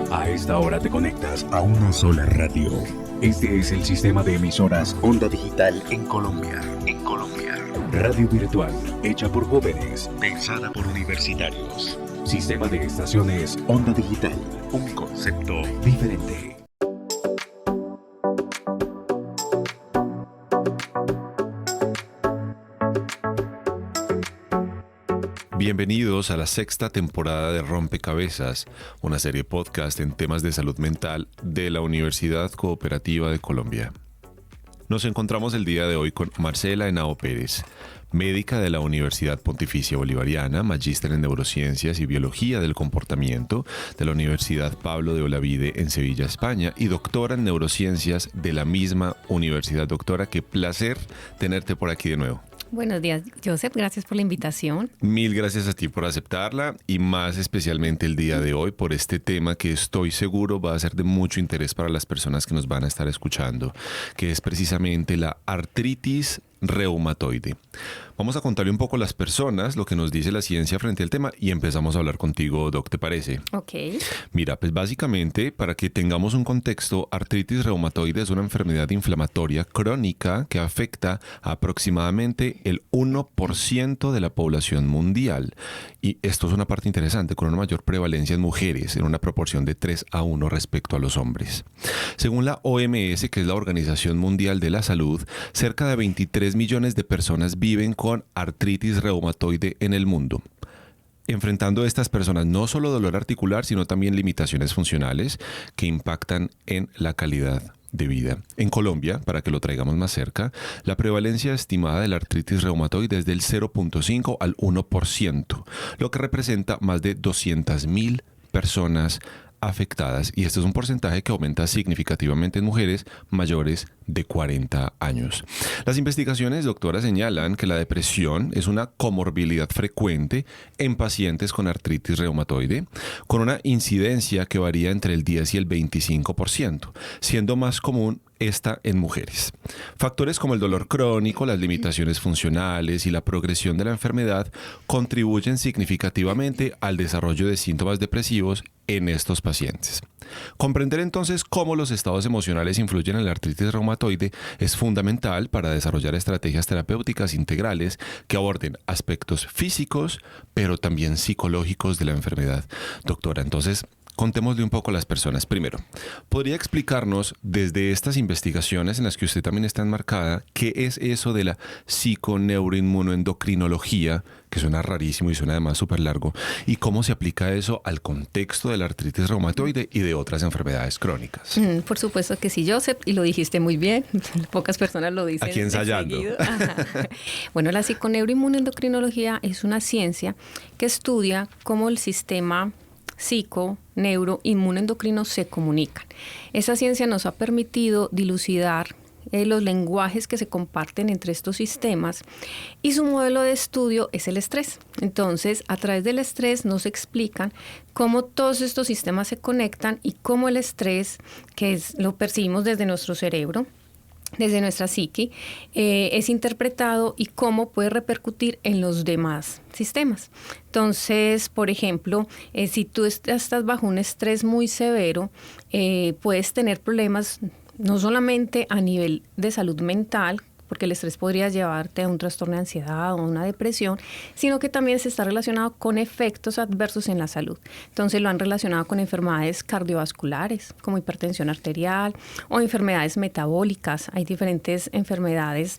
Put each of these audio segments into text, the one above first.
A esta hora te conectas a una sola radio. Este es el sistema de emisoras Onda Digital en Colombia. Radio virtual, hecha por jóvenes, pensada por universitarios. Sistema de estaciones Onda Digital, un concepto diferente. Bienvenidos a la sexta temporada de Rompecabezas, una serie podcast en temas de salud mental de la Universidad Cooperativa de Colombia. Nos encontramos el día de hoy con Marcela Henao Pérez, médica de la Universidad Pontificia Bolivariana, magíster en Neurociencias y Biología del Comportamiento de la Universidad Pablo de Olavide en Sevilla, España, y doctora en Neurociencias de la misma universidad. Doctora, qué placer tenerte por aquí de nuevo. Buenos días, Joseph. Gracias por la invitación. Mil gracias a ti por aceptarla y más especialmente el día de hoy por este tema que estoy seguro va a ser de mucho interés para las personas que nos van a estar escuchando, que es precisamente la artritis reumatoide. Vamos a contarle un poco a las personas lo que nos dice la ciencia frente al tema y empezamos a hablar contigo, Doc, ¿te parece? Ok. Mira, pues básicamente, para que tengamos un contexto, artritis reumatoide es una enfermedad inflamatoria crónica que afecta a aproximadamente el 1% de la población mundial. Y esto es una parte interesante, con una mayor prevalencia en mujeres, en una proporción de 3-1 respecto a los hombres. Según la OMS, que es la Organización Mundial de la Salud, cerca de 23 millones de personas viven con artritis reumatoide en el mundo, enfrentando a estas personas no solo dolor articular, sino también limitaciones funcionales que impactan en la calidad de vida. En Colombia, para que lo traigamos más cerca, la prevalencia estimada de la artritis reumatoide es del 0.5 al 1%, lo que representa más de 200,000 personas afectadas, y este es un porcentaje que aumenta significativamente en mujeres mayores de 40 años. Las investigaciones, doctora, señalan que la depresión es una comorbilidad frecuente en pacientes con artritis reumatoide, con una incidencia que varía entre el 10 y el 25%, siendo más común esta en mujeres. Factores como el dolor crónico, las limitaciones funcionales y la progresión de la enfermedad contribuyen significativamente al desarrollo de síntomas depresivos en estos pacientes. Comprender entonces cómo los estados emocionales influyen en la artritis reumatoide es fundamental para desarrollar estrategias terapéuticas integrales que aborden aspectos físicos, pero también psicológicos de la enfermedad. Doctora, entonces, contémosle un poco a las personas. Primero, ¿podría explicarnos desde estas investigaciones en las que usted también está enmarcada qué es eso de la psiconeuroinmunoendocrinología, que suena rarísimo y suena además súper largo, y cómo se aplica eso al contexto de la artritis reumatoide y de otras enfermedades crónicas? Por supuesto que sí, Joseph, y lo dijiste muy bien. Pocas personas lo dicen. Aquí ensayando. Bueno, la psiconeuroinmunoendocrinología es una ciencia que estudia cómo el sistema neuroinmunoendocrino se comunican. Esa ciencia nos ha permitido dilucidar los lenguajes que se comparten entre estos sistemas, y su modelo de estudio es el estrés. Entonces, a través del estrés nos explican cómo todos estos sistemas se conectan y cómo el estrés, lo percibimos desde nuestro cerebro, desde nuestra psique, es interpretado y cómo puede repercutir en los demás sistemas. Entonces, por ejemplo, si tú estás bajo un estrés muy severo, puedes tener problemas no solamente a nivel de salud mental, porque el estrés podría llevarte a un trastorno de ansiedad o una depresión, sino que también se está relacionado con efectos adversos en la salud. Entonces lo han relacionado con enfermedades cardiovasculares, como hipertensión arterial, o enfermedades metabólicas. Hay diferentes enfermedades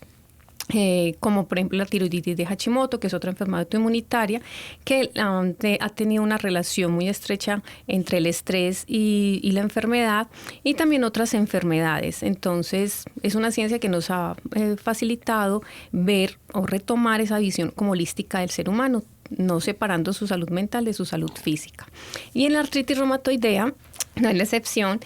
como por ejemplo la tiroiditis de Hashimoto, que es otra enfermedad autoinmunitaria, que ha tenido una relación muy estrecha entre el estrés y la enfermedad, y también otras enfermedades. Entonces es una ciencia que nos ha facilitado ver o retomar esa visión como holística del ser humano, no separando su salud mental de su salud física. Y en la artritis reumatoidea no es la excepción.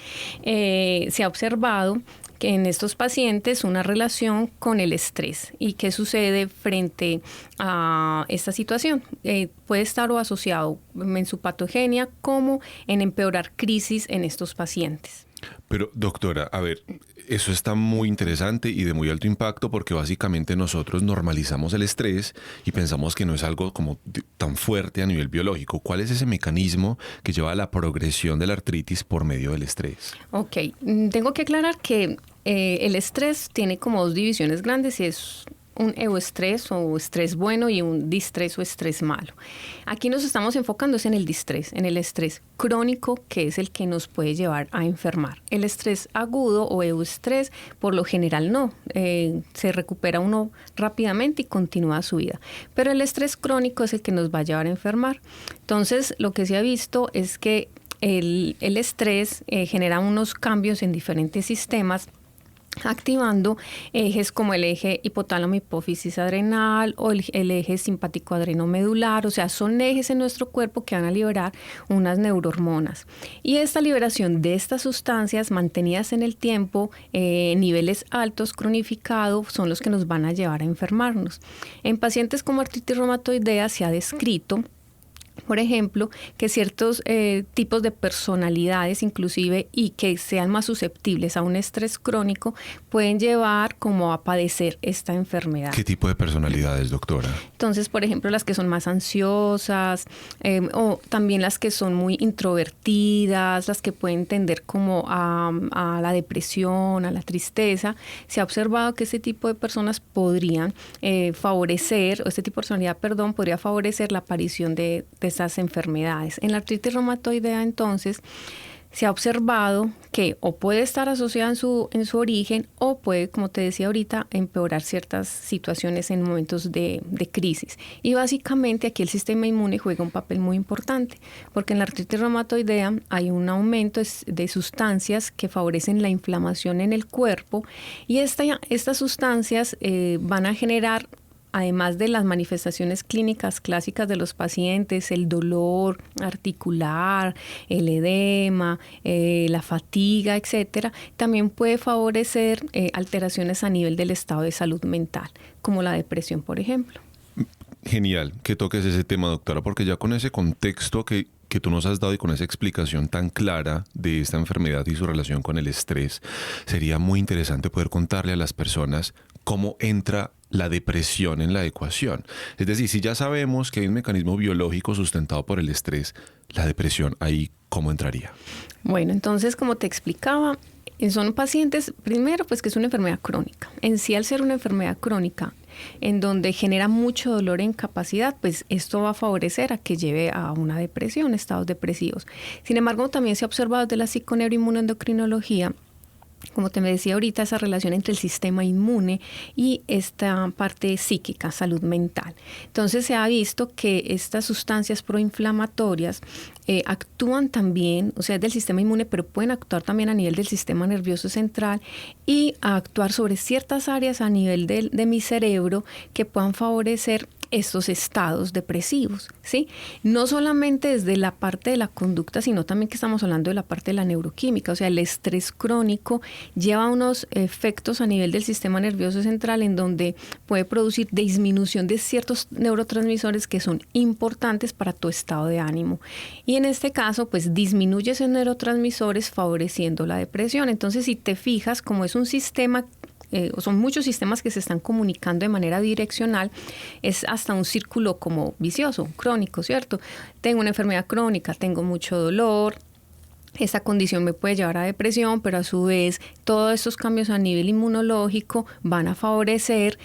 Se ha observado que en estos pacientes una relación con el estrés. ¿Y qué sucede frente a esta situación? Puede estar o asociado en su patogenia como en empeorar crisis en estos pacientes. Pero, doctora, a ver, Eso está muy interesante y de muy alto impacto porque básicamente nosotros normalizamos el estrés y pensamos que no es algo como tan fuerte a nivel biológico. ¿Cuál es ese mecanismo que lleva a la progresión de la artritis por medio del estrés? Ok, tengo que aclarar que el estrés tiene como dos divisiones grandes y es un euestrés o estrés bueno y un distrés o estrés malo. Aquí nos estamos enfocando en el distrés, en el estrés crónico, que es el que nos puede llevar a enfermar. El estrés agudo o euestrés, por lo general no, se recupera uno rápidamente y continúa su vida. Pero el estrés crónico es el que nos va a llevar a enfermar. Entonces, lo que se ha visto es que el estrés genera unos cambios en diferentes sistemas, activando ejes como el eje hipotálamo hipófisis adrenal o el eje simpático adrenomedular. O sea, son ejes en nuestro cuerpo que van a liberar unas neurohormonas. Y esta liberación de estas sustancias mantenidas en el tiempo, niveles altos, cronificados, son los que nos van a llevar a enfermarnos. En pacientes como artritis reumatoidea se ha descrito, por ejemplo, que ciertos tipos de personalidades inclusive y que sean más susceptibles a un estrés crónico pueden llevar como a padecer esta enfermedad. ¿Qué tipo de personalidades, doctora? Entonces, por ejemplo, las que son más ansiosas o también las que son muy introvertidas, las que pueden tender como a la depresión, a la tristeza. Se ha observado que este tipo de personas podrían favorecer, o este tipo de personalidad, perdón, podría favorecer la aparición de estas enfermedades. En la artritis reumatoidea, entonces, se ha observado que o puede estar asociada en su origen o puede, como te decía ahorita, empeorar ciertas situaciones en momentos de crisis. Y básicamente aquí el sistema inmune juega un papel muy importante, porque en la artritis reumatoidea hay un aumento de sustancias que favorecen la inflamación en el cuerpo y estas sustancias van a generar, además de las manifestaciones clínicas clásicas de los pacientes, el dolor articular, el edema, la fatiga, etcétera, también puede favorecer alteraciones a nivel del estado de salud mental, como la depresión, por ejemplo. Genial que toques ese tema, doctora, porque ya con ese contexto que tú nos has dado y con esa explicación tan clara de esta enfermedad y su relación con el estrés, sería muy interesante poder contarle a las personas cómo entra la depresión en la ecuación. Es decir, si ya sabemos que hay un mecanismo biológico sustentado por el estrés, la depresión ahí, ¿cómo entraría? Bueno, entonces, como te explicaba, son pacientes, primero, pues que es una enfermedad crónica. En sí, al ser una enfermedad crónica, en donde genera mucho dolor e incapacidad, pues esto va a favorecer a que lleve a una depresión, estados depresivos. Sin embargo, también se ha observado desde la psiconeuroinmunoendocrinología, como te me decía ahorita, esa relación entre el sistema inmune y esta parte psíquica, salud mental. Entonces se ha visto que estas sustancias proinflamatorias actúan también, o sea, es del sistema inmune, pero pueden actuar también a nivel del sistema nervioso central y actuar sobre ciertas áreas a nivel de mi cerebro que puedan favorecer estos estados depresivos, ¿sí? No solamente desde la parte de la conducta, sino también que estamos hablando de la parte de la neuroquímica, o sea, el estrés crónico lleva unos efectos a nivel del sistema nervioso central en donde puede producir disminución de ciertos neurotransmisores que son importantes para tu estado de ánimo. Y en este caso, pues disminuye esos neurotransmisores favoreciendo la depresión. Entonces, si te fijas, como es un sistema, son muchos sistemas que se están comunicando de manera direccional, es hasta un círculo como vicioso, crónico, ¿cierto? Tengo una enfermedad crónica, tengo mucho dolor, esta condición me puede llevar a depresión, pero a su vez todos estos cambios a nivel inmunológico van a favorecer,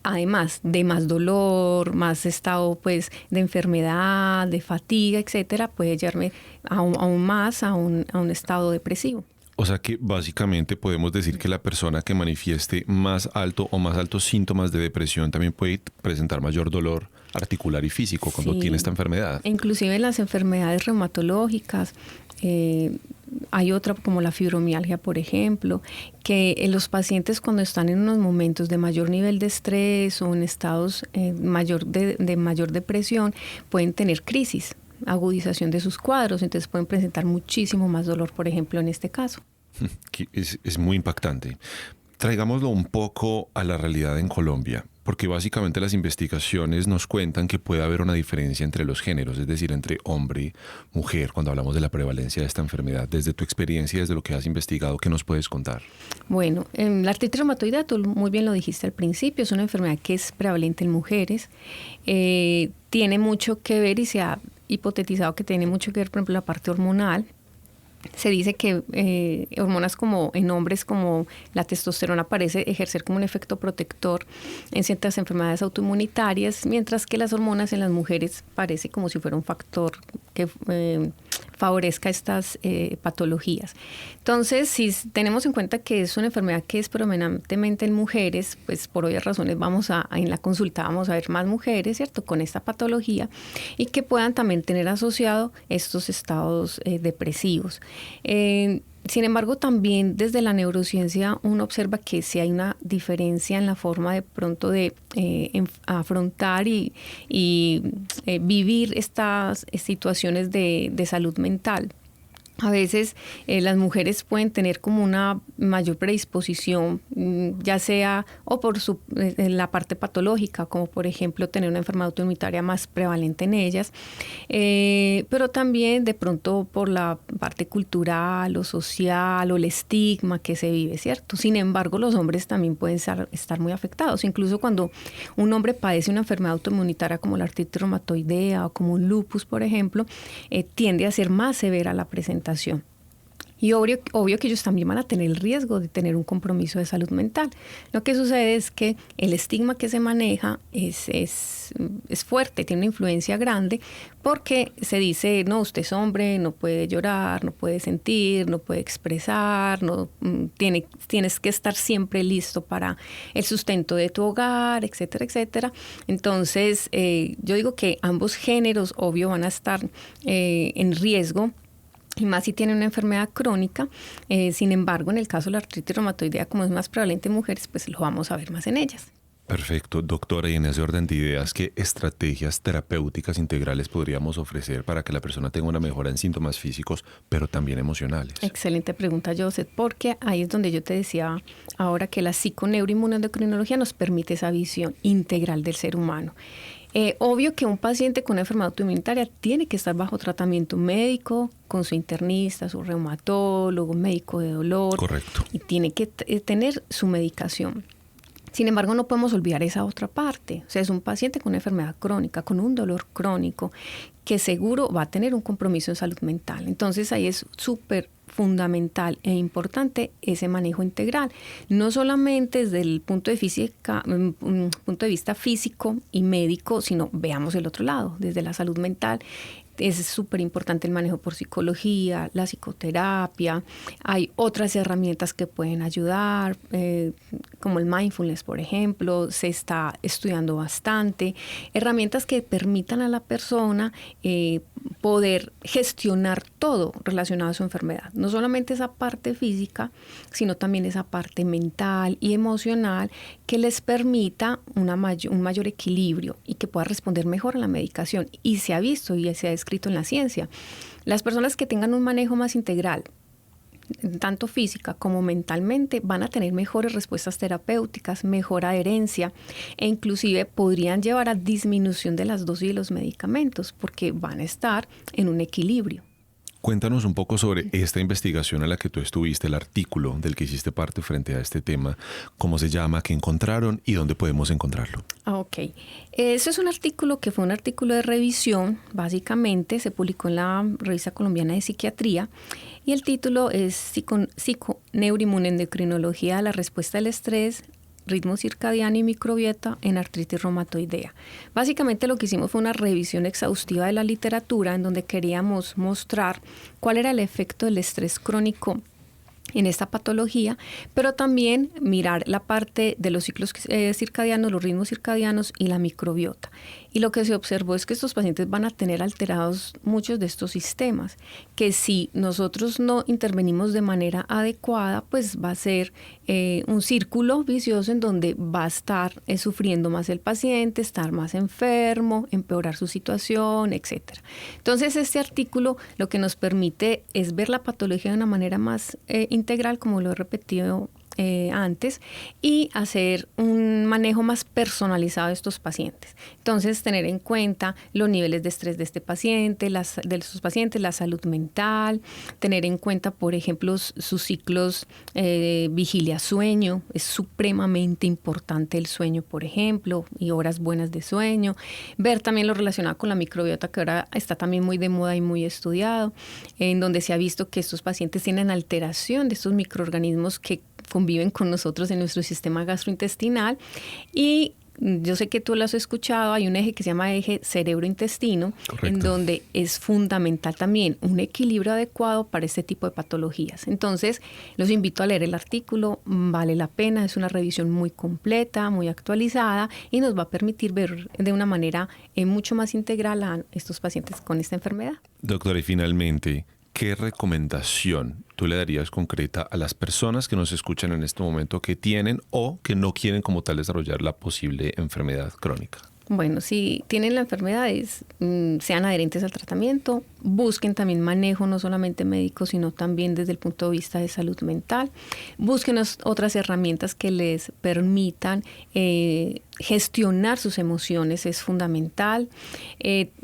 además de más dolor, más estado pues de enfermedad, de fatiga, etcétera, puede llevarme aún más a un estado depresivo. O sea que básicamente podemos decir que la persona que manifieste más alto o más altos síntomas de depresión también puede presentar mayor dolor articular y físico cuando tiene esta enfermedad. Inclusive en las enfermedades reumatológicas, hay otra como la fibromialgia, por ejemplo, que los pacientes cuando están en unos momentos de mayor nivel de estrés o en estados de mayor depresión, pueden tener crisis, agudización de sus cuadros, entonces pueden presentar muchísimo más dolor, por ejemplo, en este caso. Es muy impactante. Traigámoslo un poco a la realidad en Colombia. Porque básicamente las investigaciones nos cuentan que puede haber una diferencia entre los géneros, es decir, entre hombre, mujer, cuando hablamos de la prevalencia de esta enfermedad. Desde tu experiencia, desde lo que has investigado, ¿qué nos puedes contar? Bueno, la artritis reumatoidea, tú muy bien lo dijiste al principio, es una enfermedad que es prevalente en mujeres. Tiene mucho que ver y se ha hipotetizado que tiene mucho que ver, por ejemplo, la parte hormonal. Se dice que hormonas como en hombres como la testosterona parece ejercer como un efecto protector en ciertas enfermedades autoinmunitarias, mientras que las hormonas en las mujeres parece como si fuera un factor que favorezca estas patologías. Entonces, si tenemos en cuenta que es una enfermedad que es predominantemente en mujeres, pues por obvias razones en la consulta vamos a ver más mujeres, ¿cierto?, con esta patología y que puedan también tener asociado estos estados depresivos. Sin embargo, también desde la neurociencia uno observa que sí hay una diferencia en la forma de pronto de afrontar y vivir estas situaciones de salud mental. A veces las mujeres pueden tener como una mayor predisposición, ya sea o por la parte patológica, como por ejemplo tener una enfermedad autoinmunitaria más prevalente en ellas, pero también de pronto por la parte cultural o social o el estigma que se vive, ¿cierto? Sin embargo, los hombres también pueden estar muy afectados. Incluso cuando un hombre padece una enfermedad autoinmunitaria como la artritis reumatoidea o como un lupus, por ejemplo, tiende a ser más severa la presentación. Y obvio que ellos también van a tener el riesgo de tener un compromiso de salud mental. Lo que sucede es que el estigma que se maneja es fuerte, tiene una influencia grande, porque se dice, no, usted es hombre, no puede llorar, no puede sentir, no puede expresar, tienes que estar siempre listo para el sustento de tu hogar, etcétera, etcétera. Entonces, yo digo que ambos géneros, obvio, van a estar en riesgo, y más si tienen una enfermedad crónica. Sin embargo, en el caso de la artritis reumatoidea, como es más prevalente en mujeres, pues lo vamos a ver más en ellas. Perfecto, doctora, y en ese orden de ideas, ¿qué estrategias terapéuticas integrales podríamos ofrecer para que la persona tenga una mejora en síntomas físicos, pero también emocionales? Excelente pregunta, Joseph, porque ahí es donde yo te decía ahora que la psiconeuroinmunoendocrinología nos permite esa visión integral del ser humano. Obvio que un paciente con una enfermedad autoinmunitaria tiene que estar bajo tratamiento médico, con su internista, su reumatólogo, médico de dolor. Correcto. Y tiene que tener su medicación. Sin embargo, no podemos olvidar esa otra parte. O sea, es un paciente con una enfermedad crónica, con un dolor crónico, que seguro va a tener un compromiso en salud mental. Entonces, ahí es súper fundamental e importante ese manejo integral, no solamente desde el punto de vista físico y médico, sino veamos el otro lado, desde la salud mental. Es súper importante el manejo por psicología, la psicoterapia. Hay otras herramientas que pueden ayudar, como el mindfulness, por ejemplo. Se está estudiando bastante. Herramientas que permitan a la persona poder gestionar todo relacionado a su enfermedad. No solamente esa parte física, sino también esa parte mental y emocional que les permita un mayor equilibrio y que pueda responder mejor a la medicación. Y se ha visto y se ha escrito en la ciencia. Las personas que tengan un manejo más integral, tanto física como mentalmente, van a tener mejores respuestas terapéuticas, mejor adherencia e inclusive podrían llevar a disminución de las dosis de los medicamentos porque van a estar en un equilibrio. Cuéntanos un poco sobre esta investigación a la que tú estuviste, el artículo del que hiciste parte frente a este tema, cómo se llama, qué encontraron y dónde podemos encontrarlo. Ok, eso es un artículo que fue un artículo de revisión, básicamente se publicó en la Revista Colombiana de Psiquiatría y el título es Psiconeuroinmunoendocrinología, la respuesta al estrés, ritmo circadiano y microbiota en artritis reumatoidea. Básicamente lo que hicimos fue una revisión exhaustiva de la literatura en donde queríamos mostrar cuál era el efecto del estrés crónico en esta patología, pero también mirar la parte de los ciclos circadianos, los ritmos circadianos y la microbiota. Y lo que se observó es que estos pacientes van a tener alterados muchos de estos sistemas, que si nosotros no intervenimos de manera adecuada, pues va a ser un círculo vicioso en donde va a estar sufriendo más el paciente, estar más enfermo, empeorar su situación, etc. Entonces, este artículo lo que nos permite es ver la patología de una manera más integral, como lo he repetido antes y hacer un manejo más personalizado de estos pacientes. Entonces, tener en cuenta los niveles de estrés de este paciente, de sus pacientes, la salud mental, tener en cuenta, por ejemplo, sus ciclos vigilia-sueño. Es supremamente importante el sueño, por ejemplo, y horas buenas de sueño. Ver también lo relacionado con la microbiota, que ahora está también muy de moda y muy estudiado, en donde se ha visto que estos pacientes tienen alteración de estos microorganismos que conviven con nosotros en nuestro sistema gastrointestinal. Y yo sé que tú lo has escuchado, hay un eje que se llama eje cerebro-intestino, en donde es fundamental también un equilibrio adecuado para este tipo de patologías. Entonces, los invito a leer el artículo, vale la pena, es una revisión muy completa, muy actualizada y nos va a permitir ver de una manera mucho más integral a estos pacientes con esta enfermedad. Doctora, y finalmente, ¿qué recomendación tú le darías concreta a las personas que nos escuchan en este momento que tienen o que no quieren como tal desarrollar la posible enfermedad crónica? Bueno, si tienen la enfermedad, sean adherentes al tratamiento, busquen también manejo no solamente médico, sino también desde el punto de vista de salud mental. Busquen otras herramientas que les permitan gestionar sus emociones, es fundamental.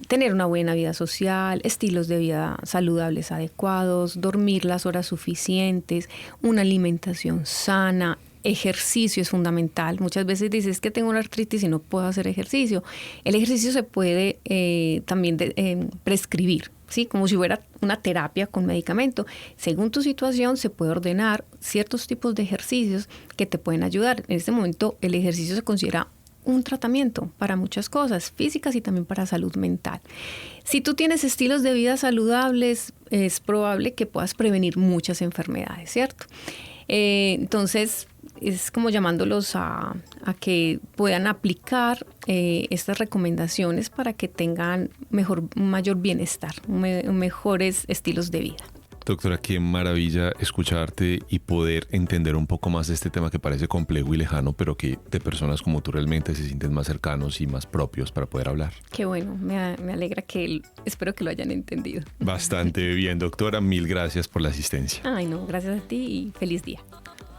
Tener una buena vida social, estilos de vida saludables adecuados, dormir las horas suficientes, una alimentación sana. Ejercicio es fundamental. Muchas veces dices que tengo una artritis y no puedo hacer ejercicio. El ejercicio se puede también prescribir, ¿sí? Como si fuera una terapia con medicamento. Según tu situación se puede ordenar ciertos tipos de ejercicios que te pueden ayudar. En este momento el ejercicio se considera un tratamiento para muchas cosas físicas y también para salud mental. Si tú tienes estilos de vida saludables, es probable que puedas prevenir muchas enfermedades, ¿cierto? Entonces, es como llamándolos a que puedan aplicar estas recomendaciones para que tengan mayor bienestar, mejores estilos de vida. Doctora, qué maravilla escucharte y poder entender un poco más de este tema que parece complejo y lejano, pero que de personas como tú realmente se sienten más cercanos y más propios para poder hablar. Qué bueno, me alegra espero que lo hayan entendido. Bastante bien, doctora, mil gracias por la asistencia. Ay, no, gracias a ti y feliz día.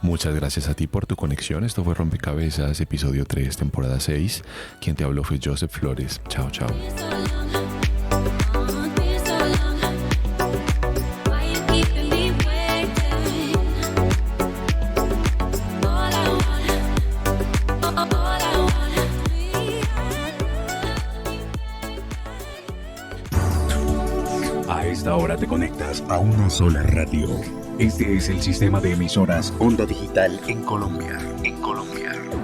Muchas gracias a ti por tu conexión. Esto fue Rompecabezas, episodio 3, temporada 6. Quien te habló fue Joseph Flores. Chao, chao. A esta hora te conectas a una sola radio. Este es el sistema de emisoras Onda Digital en Colombia.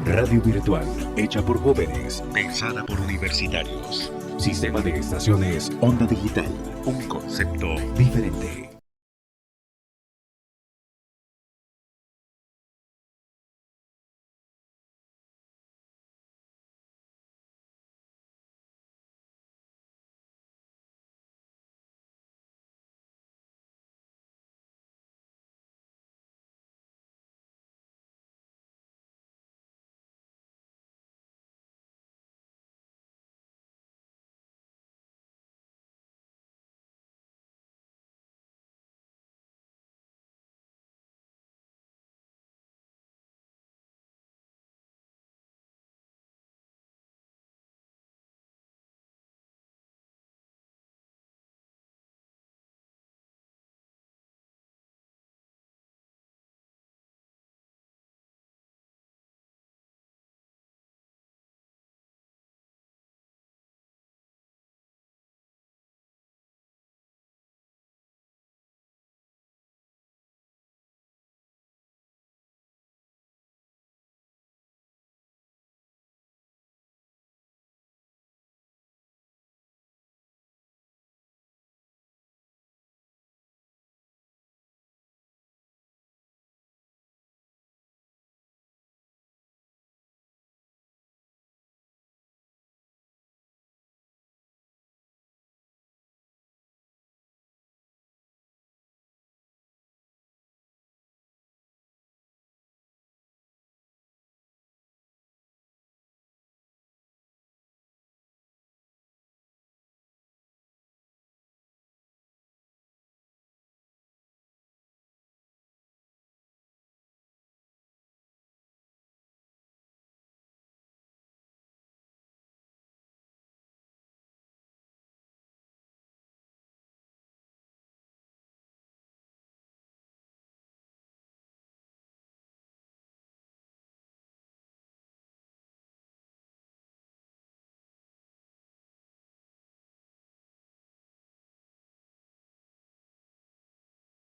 Radio virtual, hecha por jóvenes, pensada por universitarios. Sistema de estaciones Onda Digital. Un concepto diferente.